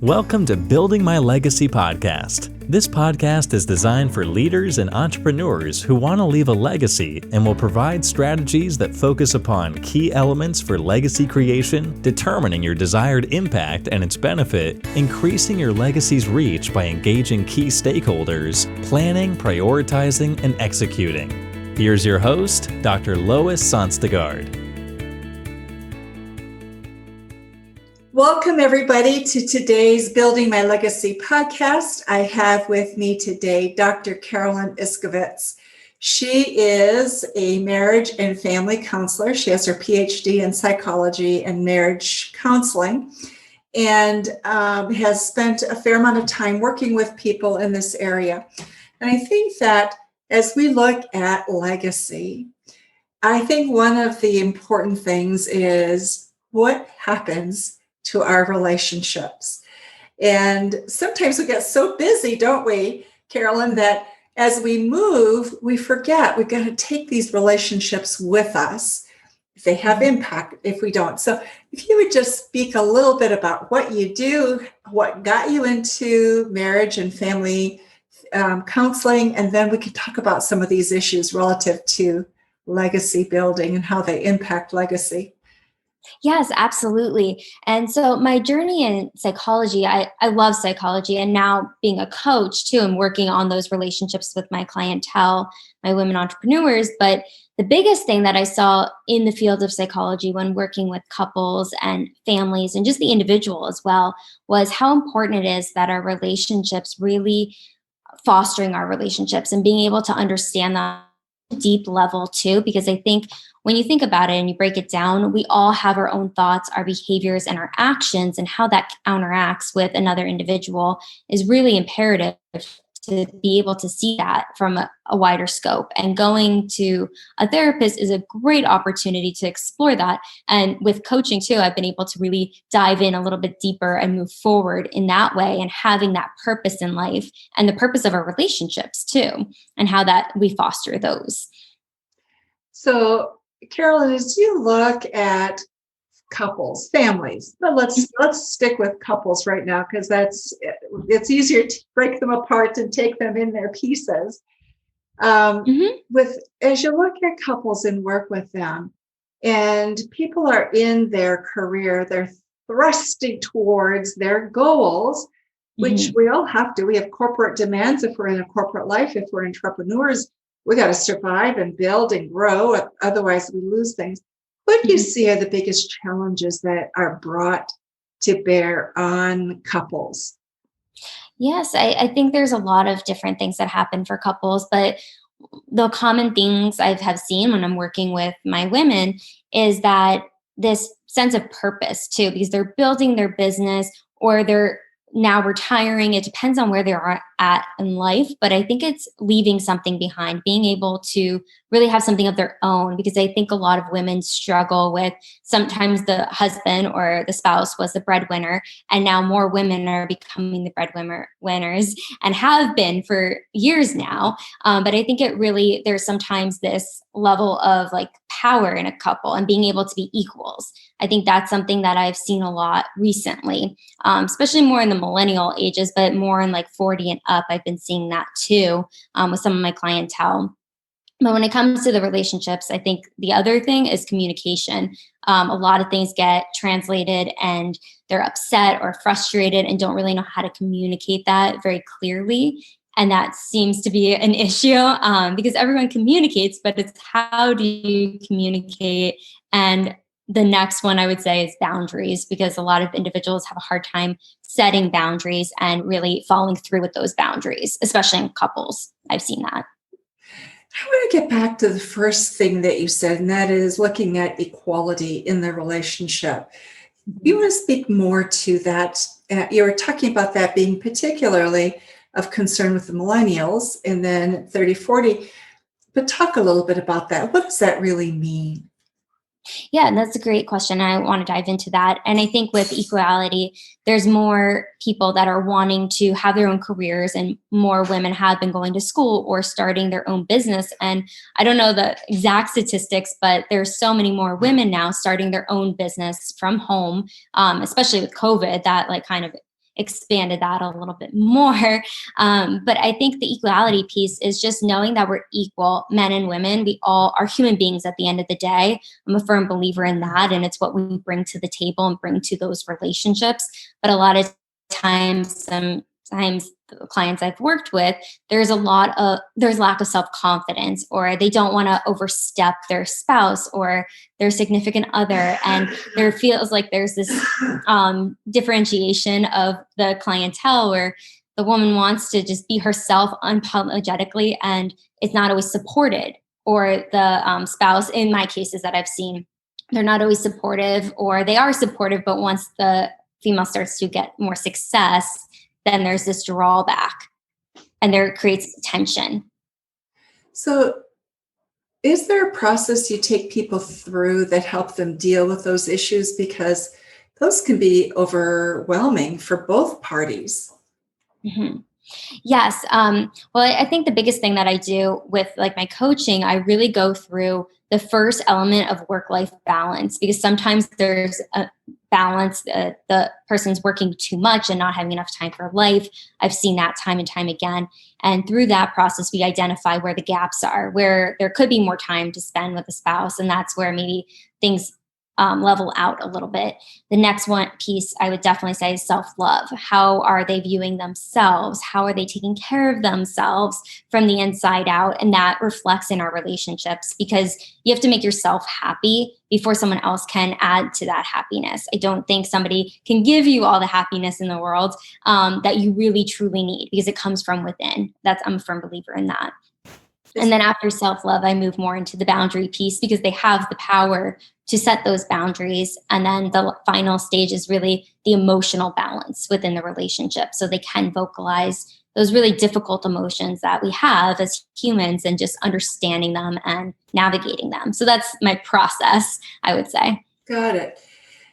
Welcome to Building My Legacy podcast. This podcast is designed for leaders and entrepreneurs who want to leave a legacy and will provide strategies that focus upon key elements for legacy creation, determining your desired impact and its benefit, increasing your legacy's reach by engaging key stakeholders, planning, prioritizing, and executing. Here's your host, Dr. Lois Sonstegard. Welcome, everybody, to today's Building My Legacy podcast. I have with me today Dr. Carolyn Iscovitz. She is a marriage and family counselor. She has her PhD in psychology and marriage counseling and has spent a fair amount of time working with people in this area. And I think that as we look at legacy, I think one of the important things is what happens to our relationships. And sometimes we get so busy, don't we, Carolyn, that as we move, we forget we've got to take these relationships with us. If they have impact, if we don't. So if you would just speak a little bit about what you do, what got you into marriage and family counseling, and then we could talk about some of these issues relative to legacy building and how they impact legacy. Yes, absolutely. And so my journey in psychology, I love psychology, and now being a coach too, and working on those relationships with my clientele, my women entrepreneurs. But the biggest thing that I saw in the field of psychology when working with couples and families and just the individual as well was how important it is that our relationships really fostering our relationships and being able to understand that deep level too, because I think when you think about it and you break it down, we all have our own thoughts, our behaviors, and our actions, and how that counteracts with another individual is really imperative to be able to see that from a wider scope. And going to a therapist is a great opportunity to explore that. And with coaching too, I've been able to really dive in a little bit deeper and move forward in that way, and having that purpose in life and the purpose of our relationships too, and how that we foster those. So, Carolyn, as you look at couples, families, but let's stick with couples right now, because it's easier to break them apart and take them in their pieces. As you look at couples and work with them, and people are in their career, they're thrusting towards their goals, which we all have to. We have corporate demands if we're in a corporate life. If we're entrepreneurs, we got to survive and build and grow. Otherwise, we lose things. What do you see are the biggest challenges that are brought to bear on couples? Yes, I think there's a lot of different things that happen for couples, but the common things I have seen when I'm working with my women is that this sense of purpose too, because they're building their business or they're now retiring. It depends on where they are at in life, but I think it's leaving something behind, being able to really have something of their own, because I think a lot of women struggle with sometimes the husband or the spouse was the breadwinner, and now more women are becoming the breadwinners and have been for years now. But I think there's sometimes this level of like power in a couple and being able to be equals. I think that's something that I've seen a lot recently, especially more in the millennial ages, but more in like 40 and up. I've been seeing that too with some of my clientele. But when it comes to the relationships, I think the other thing is communication. A lot of things get translated and they're upset or frustrated and don't really know how to communicate that very clearly. And that seems to be an issue because everyone communicates, but it's how do you communicate? And the next one I would say is boundaries, because a lot of individuals have a hard time setting boundaries and really following through with those boundaries, especially in couples. I've seen that. I want to get back to the first thing that you said, and that is looking at equality in the relationship. You want to speak more to that? You were talking about that being particularly of concern with the millennials and then 30, 40, but talk a little bit about that. What does that really mean? Yeah, and that's a great question. I want to dive into that. And I think with equality, there's more people that are wanting to have their own careers, and more women have been going to school or starting their own business. And I don't know the exact statistics, but there's so many more women now starting their own business from home, especially with COVID, that like kind of expanded that a little bit more. But I think the equality piece is just knowing that we're equal, men and women. We all are human beings at the end of the day. I'm a firm believer in that. And it's what we bring to the table and bring to those relationships. But a lot of sometimes the clients I've worked with, there's lack of self-confidence, or they don't want to overstep their spouse or their significant other. And there feels like there's this differentiation of the clientele where the woman wants to just be herself unapologetically and it's not always supported, or the spouse, in my cases that I've seen, they're not always supportive, or they are supportive, but once the female starts to get more success, then there's this drawback and there creates tension. So is there a process you take people through that help them deal with those issues? Because those can be overwhelming for both parties. Mm-hmm. Yes. Well, I think the biggest thing that I do with like my coaching, I really go through the first element of work-life balance, because sometimes there's a balance, the person's working too much and not having enough time for life. I've seen that time and time again. And through that process, we identify where the gaps are, where there could be more time to spend with a spouse. And that's where maybe things level out a little bit. The next one piece I would definitely say is self-love. How are they viewing themselves? How are they taking care of themselves from the inside out? And that reflects in our relationships, because you have to make yourself happy before someone else can add to that happiness. I don't think somebody can give you all the happiness in the world that you really truly need, because it comes from within. I'm a firm believer in that. And then after self-love, I move more into the boundary piece, because they have the power to set those boundaries. And then the final stage is really the emotional balance within the relationship. So they can vocalize those really difficult emotions that we have as humans, and just understanding them and navigating them. So that's my process, I would say. Got it.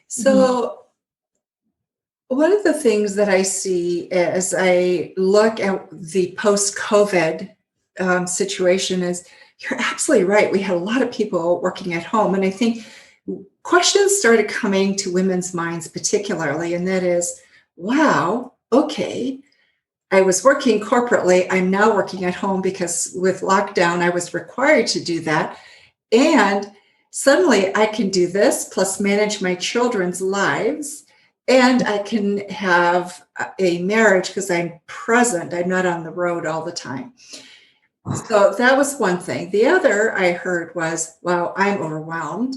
So one of the things that I see as I look at the post-COVID situation is, you're absolutely right. We had a lot of people working at home. And I think questions started coming to women's minds particularly, and that is, wow, okay, I was working corporately. I'm now working at home because with lockdown, I was required to do that. And suddenly I can do this, plus manage my children's lives. And I can have a marriage because I'm present. I'm not on the road all the time. So that was one thing. The other I heard was, wow, I'm overwhelmed.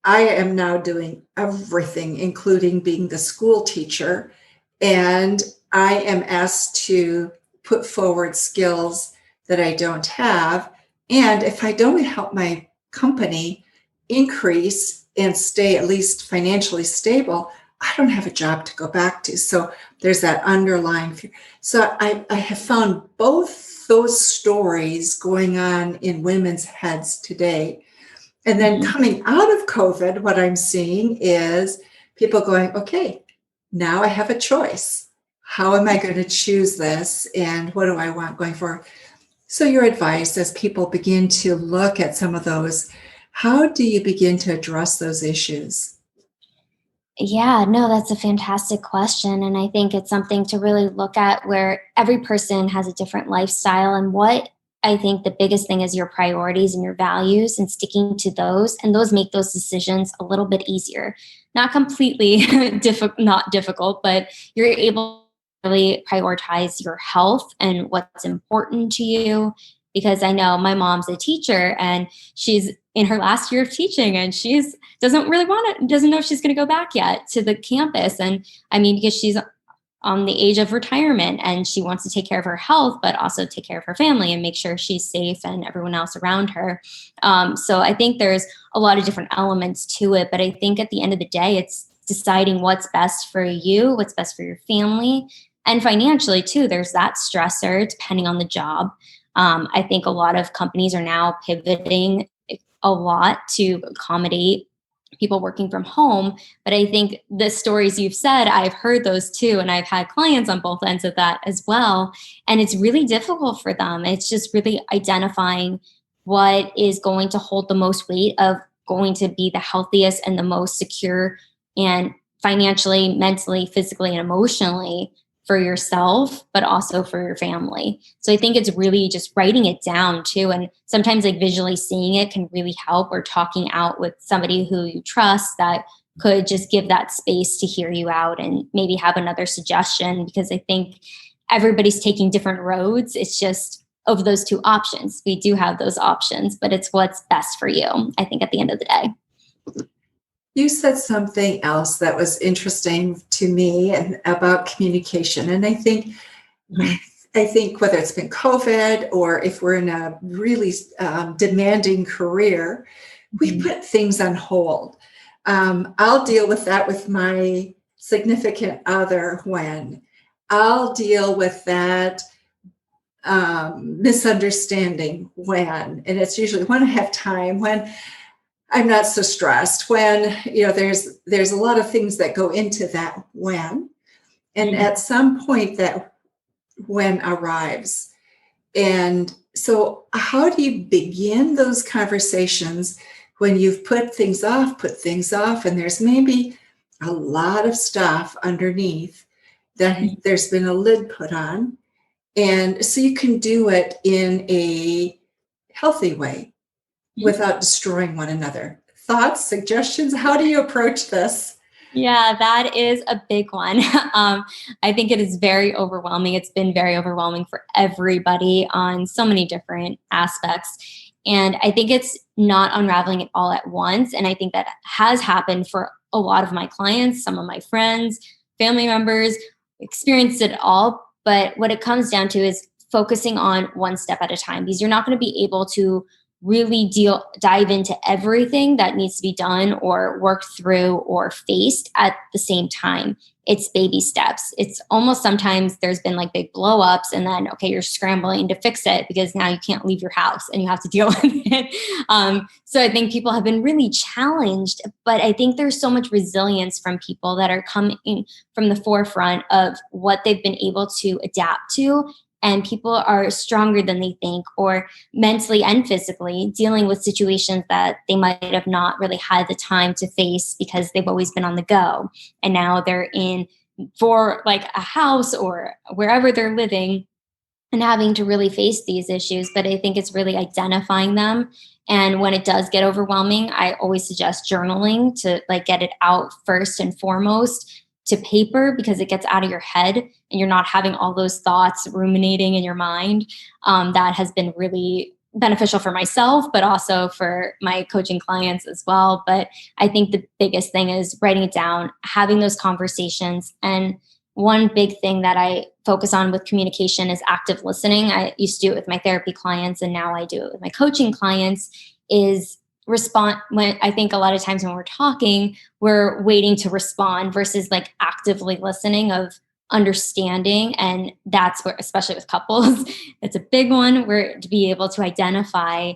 I am now doing everything, including being the school teacher. And I am asked to put forward skills that I don't have. And if I don't help my company increase and stay at least financially stable, I don't have a job to go back to. So there's that underlying fear. So I have found both those stories going on in women's heads today. And then coming out of COVID, what I'm seeing is people going, okay, now I have a choice. How am I going to choose this? And what do I want going forward? So your advice, as people begin to look at some of those, how do you begin to address those issues? Yeah, no, that's a fantastic question. And I think it's something to really look at, where every person has a different lifestyle. And what I think the biggest thing is your priorities and your values, and sticking to those. And those make those decisions a little bit easier. Not completely not difficult, but you're able to really prioritize your health and what's important to you. Because I know my mom's a teacher, and she's in her last year of teaching, and doesn't know if she's going to go back yet to the campus. And I mean, because she's on the age of retirement, and she wants to take care of her health, but also take care of her family and make sure she's safe and everyone else around her. So I think there's a lot of different elements to it, but I think at the end of the day, it's deciding what's best for you, what's best for your family, and financially too. There's that stressor depending on the job. I think a lot of companies are now pivoting a lot to accommodate people working from home. But I think the stories you've said, I've heard those too. And I've had clients on both ends of that as well. And it's really difficult for them. It's just really identifying what is going to hold the most weight of going to be the healthiest and the most secure and financially, mentally, physically, and emotionally for yourself, but also for your family. So I think it's really just writing it down too. And sometimes like visually seeing it can really help, or talking out with somebody who you trust that could just give that space to hear you out and maybe have another suggestion, because I think everybody's taking different roads. It's just of those two options. We do have those options, but it's what's best for you, I think, at the end of the day. You said something else that was interesting to me and about communication. And I think whether it's been COVID or if we're in a really demanding career, we put things on hold. I'll deal with that with my significant other when. I'll deal with that misunderstanding when. And it's usually when I have time, when I'm not so stressed, when, there's a lot of things that go into that when. And at some point that when arrives. And so how do you begin those conversations when you've put things off, and there's maybe a lot of stuff underneath that there's been a lid put on? And so you can do it in a healthy way without destroying one another. Thoughts, suggestions? How do you approach this? Yeah, that is a big one. I think it is very overwhelming. It's been very overwhelming for everybody on so many different aspects. And I think it's not unraveling it all at once. And I think that has happened for a lot of my clients, some of my friends, family members, experienced it all. But what it comes down to is focusing on one step at a time, because you're not going to be able to really dive into everything that needs to be done or worked through or faced at the same time. It's baby steps. It's almost sometimes there's been like big blow ups, and then, okay, you're scrambling to fix it because now you can't leave your house and you have to deal with it. So I think people have been really challenged, but I think there's so much resilience from people that are coming from the forefront of what they've been able to adapt to. And people are stronger than they think, or mentally and physically dealing with situations that they might have not really had the time to face because they've always been on the go. And now they're in for like a house or wherever they're living and having to really face these issues. But I think it's really identifying them. And when it does get overwhelming, I always suggest journaling to like get it out first and foremost to paper, because it gets out of your head and you're not having all those thoughts ruminating in your mind. That has been really beneficial for myself, but also for my coaching clients as well. But I think the biggest thing is writing it down, having those conversations. And one big thing that I focus on with communication is active listening. I used to do it with my therapy clients, and now I do it with my coaching clients, is respond. When I think a lot of times when we're talking, we're waiting to respond versus like actively listening, of understanding. And that's where, especially with couples, it's a big one, where to be able to identify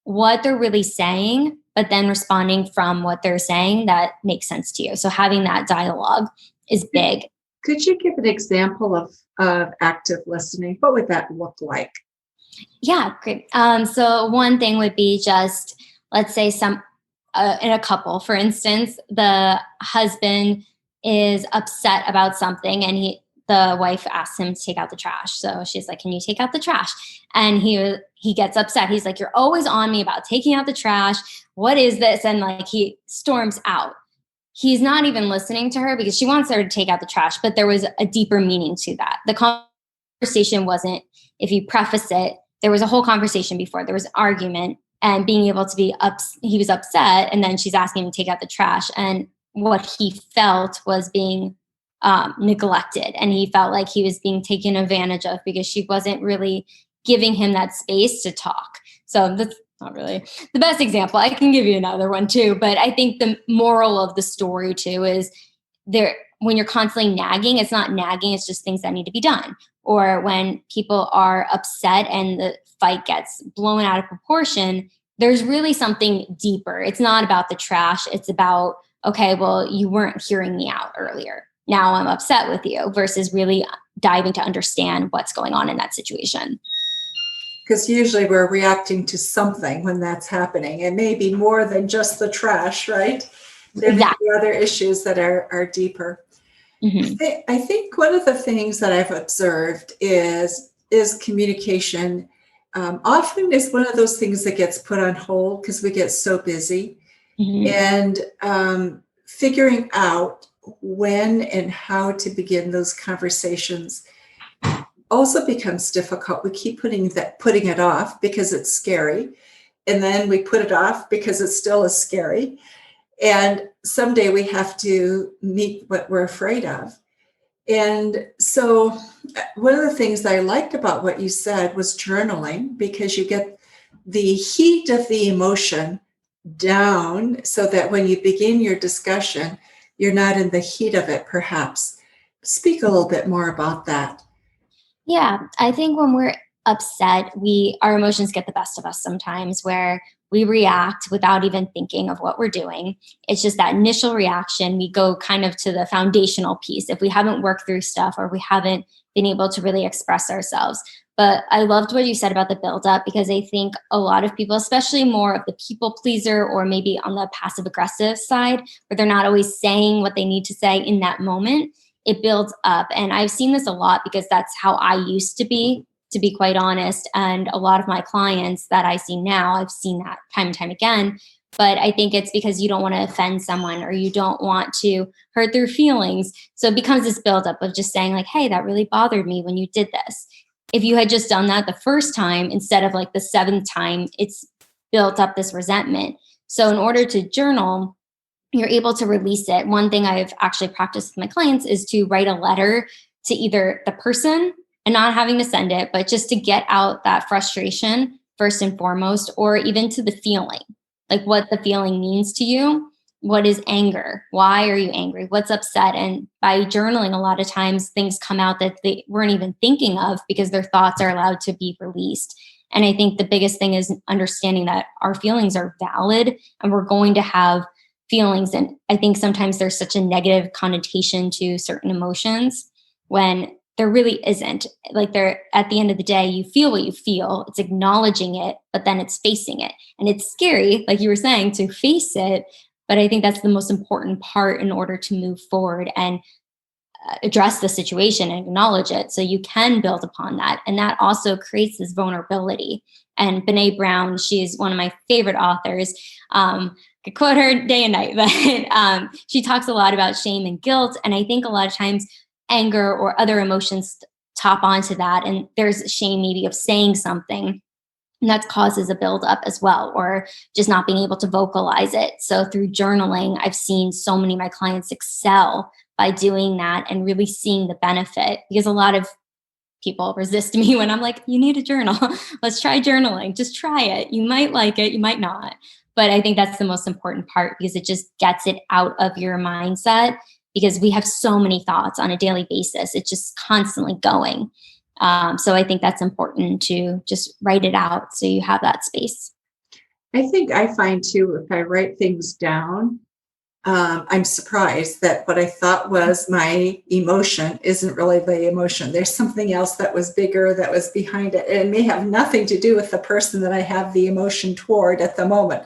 what they're really saying, but then responding from what they're saying that makes sense to you. So having that dialogue is big. Could you give an example of active listening? What would that look like? Yeah, great. So one thing would be just, let's say in a couple, for instance, the husband is upset about something, and the wife asks him to take out the trash. So she's like, "Can you take out the trash?" And he gets upset. He's like, "You're always on me about taking out the trash. What is this?" And like he storms out. He's not even listening to her because she wants her to take out the trash, but there was a deeper meaning to that. The conversation wasn't, if you preface it, there was a whole conversation before. There was an argument. And being able to he was upset, and then she's asking him to take out the trash. And what he felt was being neglected. And he felt like he was being taken advantage of because she wasn't really giving him that space to talk. So that's not really the best example. I can give you another one too. But I think the moral of the story too is when you're constantly nagging, it's not nagging, it's just things that need to be done. Or when people are upset and the fight gets blown out of proportion, there's really something deeper. It's not about the trash. It's about, okay, well, you weren't hearing me out earlier. Now I'm upset with you, versus really diving to understand what's going on in that situation. Because usually we're reacting to something when that's happening. It may be more than just the trash, right? There may Exactly. be other issues that are deeper. Hmm. I think one of the things that I've observed is communication. Often is one of those things that gets put on hold because we get so busy, Hmm. and figuring out when and how to begin those conversations also becomes difficult. We keep putting it off because it's scary, and then we put it off because it still is scary. And someday we have to meet what we're afraid of. And so, one of the things I liked about what you said was journaling, because you get the heat of the emotion down so that when you begin your discussion, you're not in the heat of it, perhaps. Speak a little bit more about that. Yeah, I think when we're upset, our emotions get the best of us sometimes, where we react without even thinking of what we're doing. It's just that initial reaction. We go kind of to the foundational piece if we haven't worked through stuff or we haven't been able to really express ourselves. But I loved what you said about the buildup, because I think a lot of people, especially more of the people pleaser or maybe on the passive aggressive side, where they're not always saying what they need to say in that moment, it builds up. And I've seen this a lot because that's how I used to be quite honest. And a lot of my clients that I see now, I've seen that time and time again. But I think it's because you don't want to offend someone or you don't want to hurt their feelings. So it becomes this buildup of just saying, like, hey, that really bothered me when you did this. If you had just done that the first time instead of like the seventh time, it's built up this resentment. So in order to journal, you're able to release it. One thing I've actually practiced with my clients is to write a letter to either the person and not having to send it, but just to get out that frustration first and foremost, or even to the feeling, like what the feeling means to you. What is anger? Why are you angry? What's upset? And by journaling, a lot of times things come out that they weren't even thinking of because their thoughts are allowed to be released. And I think the biggest thing is understanding that our feelings are valid and we're going to have feelings. And I think sometimes there's such a negative connotation to certain emotions when there really isn't. Like, they're, at the end of the day, you feel what you feel, it's acknowledging it, but then it's facing it. And it's scary, like you were saying, to face it. But I think that's the most important part in order to move forward and address the situation and acknowledge it so you can build upon that. And that also creates this vulnerability. And Brene Brown, she's one of my favorite authors. I quote her day and night, but she talks a lot about shame and guilt. And I think a lot of times anger or other emotions top onto that. And there's shame maybe of saying something, and that causes a buildup as well, or just not being able to vocalize it. So through journaling, I've seen so many of my clients excel by doing that and really seeing the benefit, because a lot of people resist me when I'm like, you need a journal. Let's try journaling. Just try it. You might like it, you might not. But I think that's the most important part, because it just gets it out of your mindset, because we have so many thoughts on a daily basis. It's just constantly going. So I think that's important to just write it out so you have that space. I think I find too, if I write things down, I'm surprised that what I thought was my emotion isn't really the emotion. There's something else that was bigger, that was behind it. And it may have nothing to do with the person that I have the emotion toward at the moment.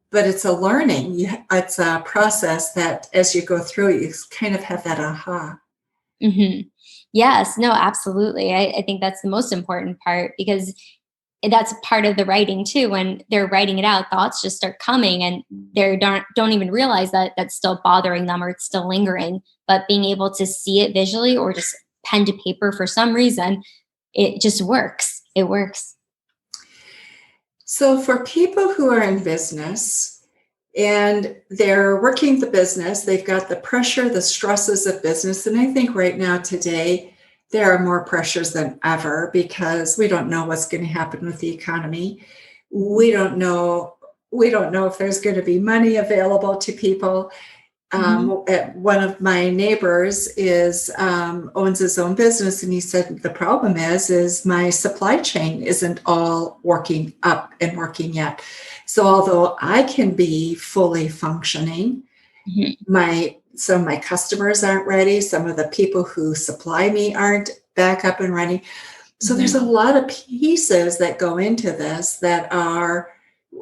But it's a learning. It's a process that as you go through it, you kind of have that aha. Hmm. Yes, no, absolutely. I think that's the most important part, because that's part of the writing too. When they're writing it out, thoughts just start coming and they don't even realize that that's still bothering them or it's still lingering. But being able to see it visually or just pen to paper, for some reason, it just works. It works. So for people who are in business and they're working the business, they've got the pressure, the stresses of business. And I think right now today, there are more pressures than ever because we don't know what's going to happen with the economy. We don't know. We don't know if there's going to be money available to people. Mhm. One of my neighbors owns his own business, and he said the problem is my supply chain isn't all working up and working yet. So although I can be fully functioning, Mhm. some of my customers aren't ready. Some of the people who supply me aren't back up and running. So there's Mhm. a lot of pieces that go into this that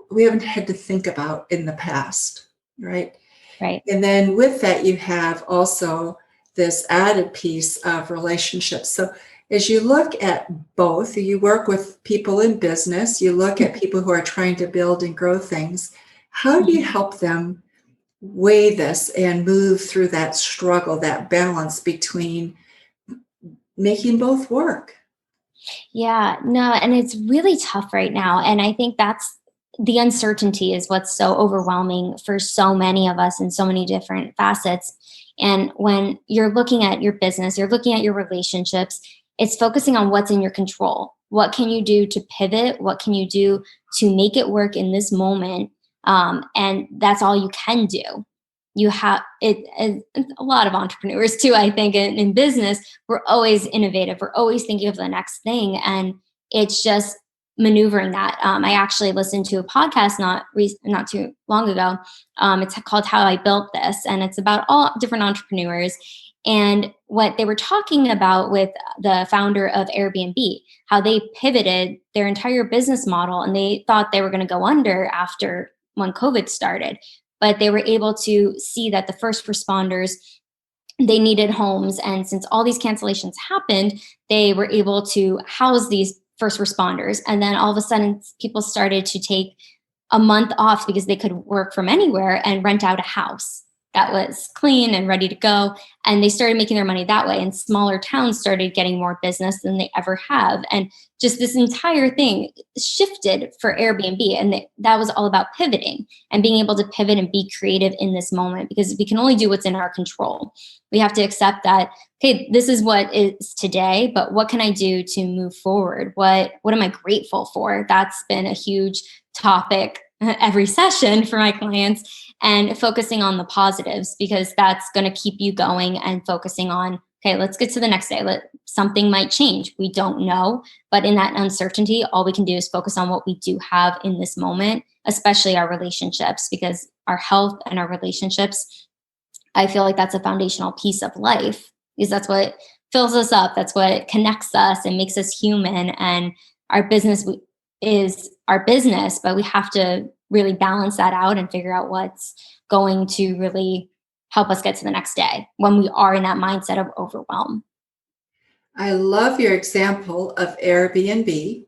we haven't had to think about in the past. Right. Right. And then with that, you have also this added piece of relationships. So as you look at both, you work with people in business, you look at people who are trying to build and grow things. How do you help them weigh this and move through that struggle, that balance between making both work? Yeah, no, and it's really tough right now. And I think that's the uncertainty is what's so overwhelming for so many of us in so many different facets. And when you're looking at your business, you're looking at your relationships, it's focusing on what's in your control. What can you do to pivot? What can you do to make it work in this moment? And that's all you can do. You have it, and a lot of entrepreneurs too, I think, in business, we're always innovative. We're always thinking of the next thing. And it's just maneuvering that. I actually listened to a podcast not too long ago. It's called How I Built This, and it's about all different entrepreneurs. And what they were talking about with the founder of Airbnb, how they pivoted their entire business model and they thought they were going to go under after when COVID started. But they were able to see that the first responders, they needed homes. And since all these cancellations happened, they were able to house these first responders. And then all of a sudden, people started to take a month off because they could work from anywhere and rent out a house that was clean and ready to go. And they started making their money that way. And smaller towns started getting more business than they ever have. And just this entire thing shifted for Airbnb. And that was all about pivoting and being able to pivot and be creative in this moment, because we can only do what's in our control. We have to accept that, okay, this is what is today, but what can I do to move forward? What am I grateful for? That's been a huge topic every session for my clients, and focusing on the positives, because that's going to keep you going and focusing on, okay, let's get to the next day. Something might change. We don't know. But in that uncertainty, all we can do is focus on what we do have in this moment, especially our relationships, because our health and our relationships, I feel like that's a foundational piece of life, because that's what fills us up. That's what connects us and makes us human. And our business is our business, but we have to really balance that out and figure out what's going to really help us get to the next day when we are in that mindset of overwhelm. I love your example of Airbnb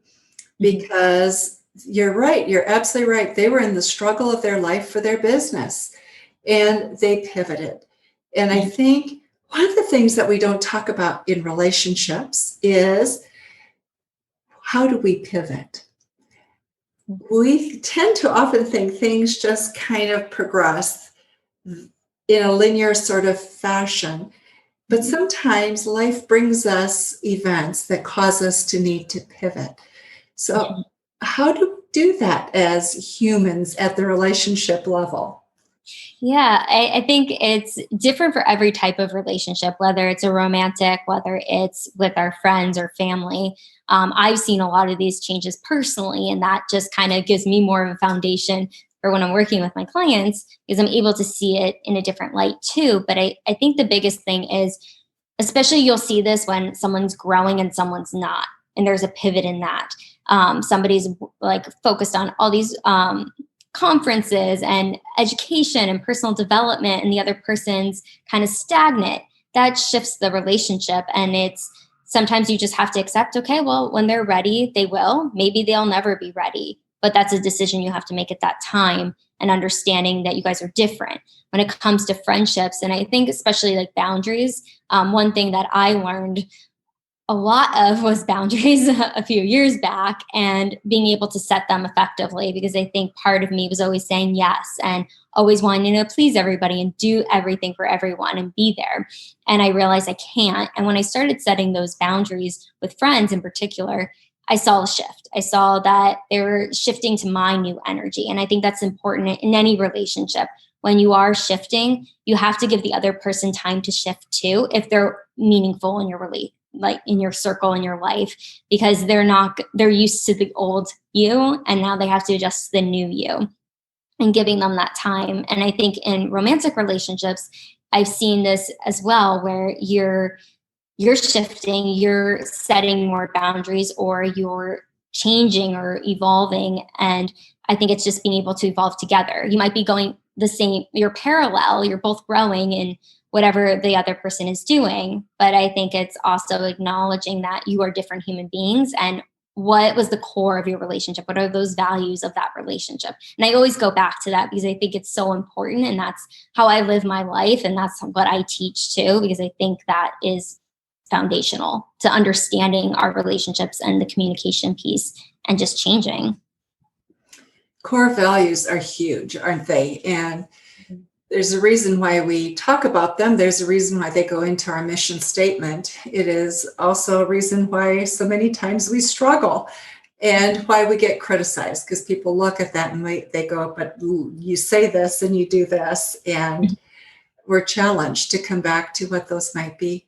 because you're right. You're absolutely right. They were in the struggle of their life for their business and they pivoted. And I think one of the things that we don't talk about in relationships is, how do we pivot? We tend to often think things just kind of progress in a linear sort of fashion. But sometimes life brings us events that cause us to need to pivot. So how do we do that as humans at the relationship level? Yeah, I think it's different for every type of relationship, whether it's a romantic, whether it's with our friends or family. I've seen a lot of these changes personally, and that just kind of gives me more of a foundation for when I'm working with my clients, because I'm able to see it in a different light too. But I think the biggest thing is, especially you'll see this when someone's growing and someone's not, and there's a pivot in that. Somebody's like focused on all these conferences and education and personal development, and the other person's kind of stagnant. That shifts the relationship. And it's sometimes you just have to accept, okay, well, when they're ready, they will. Maybe they'll never be ready, but that's a decision you have to make at that time, and understanding that you guys are different when it comes to friendships. And I think especially like boundaries, one thing that I learned a lot of was boundaries a few years back, and being able to set them effectively, because I think part of me was always saying yes and always wanting to please everybody and do everything for everyone and be there. And I realized I can't. And when I started setting those boundaries with friends in particular, I saw a shift. I saw that they were shifting to my new energy. And I think that's important in any relationship. When you are shifting, you have to give the other person time to shift too, if they're meaningful in your relationship, like in your circle, in your life, because they're used to the old you, and now they have to adjust to the new you, and giving them that time. And I think in romantic relationships, I've seen this as well, where you're shifting, you're setting more boundaries, or you're changing or evolving. And I think it's just being able to evolve together. You might be going the same, you're parallel, you're both growing in whatever the other person is doing. But I think it's also acknowledging that you are different human beings, and what was the core of your relationship? What are those values of that relationship? And I always go back to that because I think it's so important, and that's how I live my life. And that's what I teach too, because I think that is foundational to understanding our relationships and the communication piece and just changing. Core values are huge, aren't they? And there's a reason why we talk about them. There's a reason why they go into our mission statement. It is also a reason why so many times we struggle and why we get criticized, because people look at that and they go, but you say this and you do this. And we're challenged to come back to what those might be.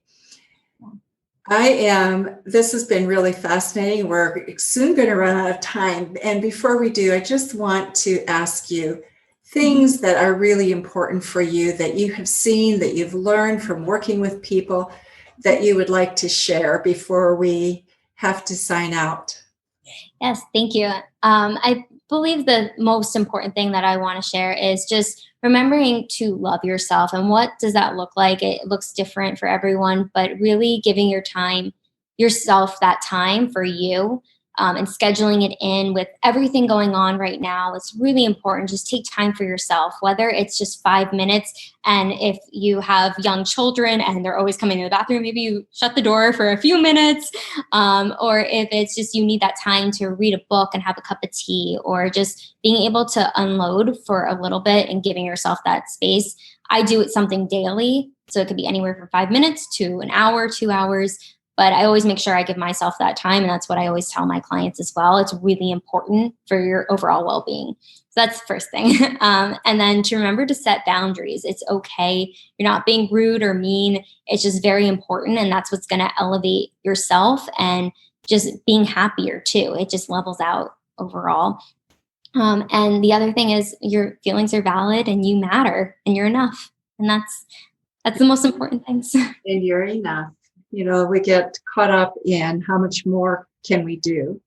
This has been really fascinating. We're soon going to run out of time. And before we do, I just want to ask you things that are really important for you that you have seen, that you've learned from working with people, that you would like to share before we have to sign out. Yes, thank you. I believe the most important thing that I want to share is just remembering to love yourself. And what does that look like? It looks different for everyone, but really giving yourself that time for you, and scheduling it in with everything going on right now. It's really important. Just take time for yourself, whether it's just 5 minutes. And if you have young children and they're always coming to the bathroom, maybe you shut the door for a few minutes. Or if it's just you need that time to read a book and have a cup of tea, or just being able to unload for a little bit and giving yourself that space. I do it something daily. So it could be anywhere from 5 minutes to an hour, 2 hours. But I always make sure I give myself that time. And that's what I always tell my clients as well. It's really important for your overall well-being. So that's the first thing. And then to remember to set boundaries. It's okay. You're not being rude or mean. It's just very important. And that's what's going to elevate yourself and just being happier too. It just levels out overall. And the other thing is your feelings are valid and you matter and you're enough. And that's the most important things. And you're enough. You know, we get caught up in how much more can we do.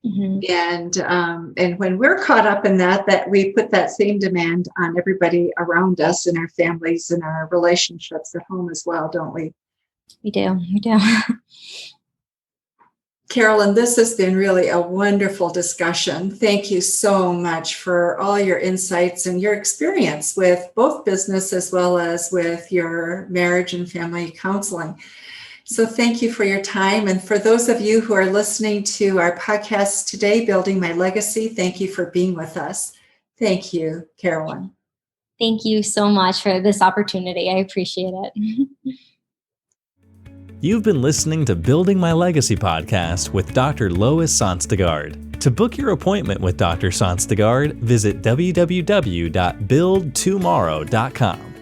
Mm-hmm. And when we're caught up in that we put that same demand on everybody around us and our families and our relationships at home as well, don't we? We do. Carolyn, this has been really a wonderful discussion. Thank you so much for all your insights and your experience with both business as well as with your marriage and family counseling. So thank you for your time. And for those of you who are listening to our podcast today, Building My Legacy, thank you for being with us. Thank you, Carolyn. Thank you so much for this opportunity. I appreciate it. You've been listening to Building My Legacy podcast with Dr. Lois Sonstegard. To book your appointment with Dr. Sonstegard, visit www.buildtomorrow.com.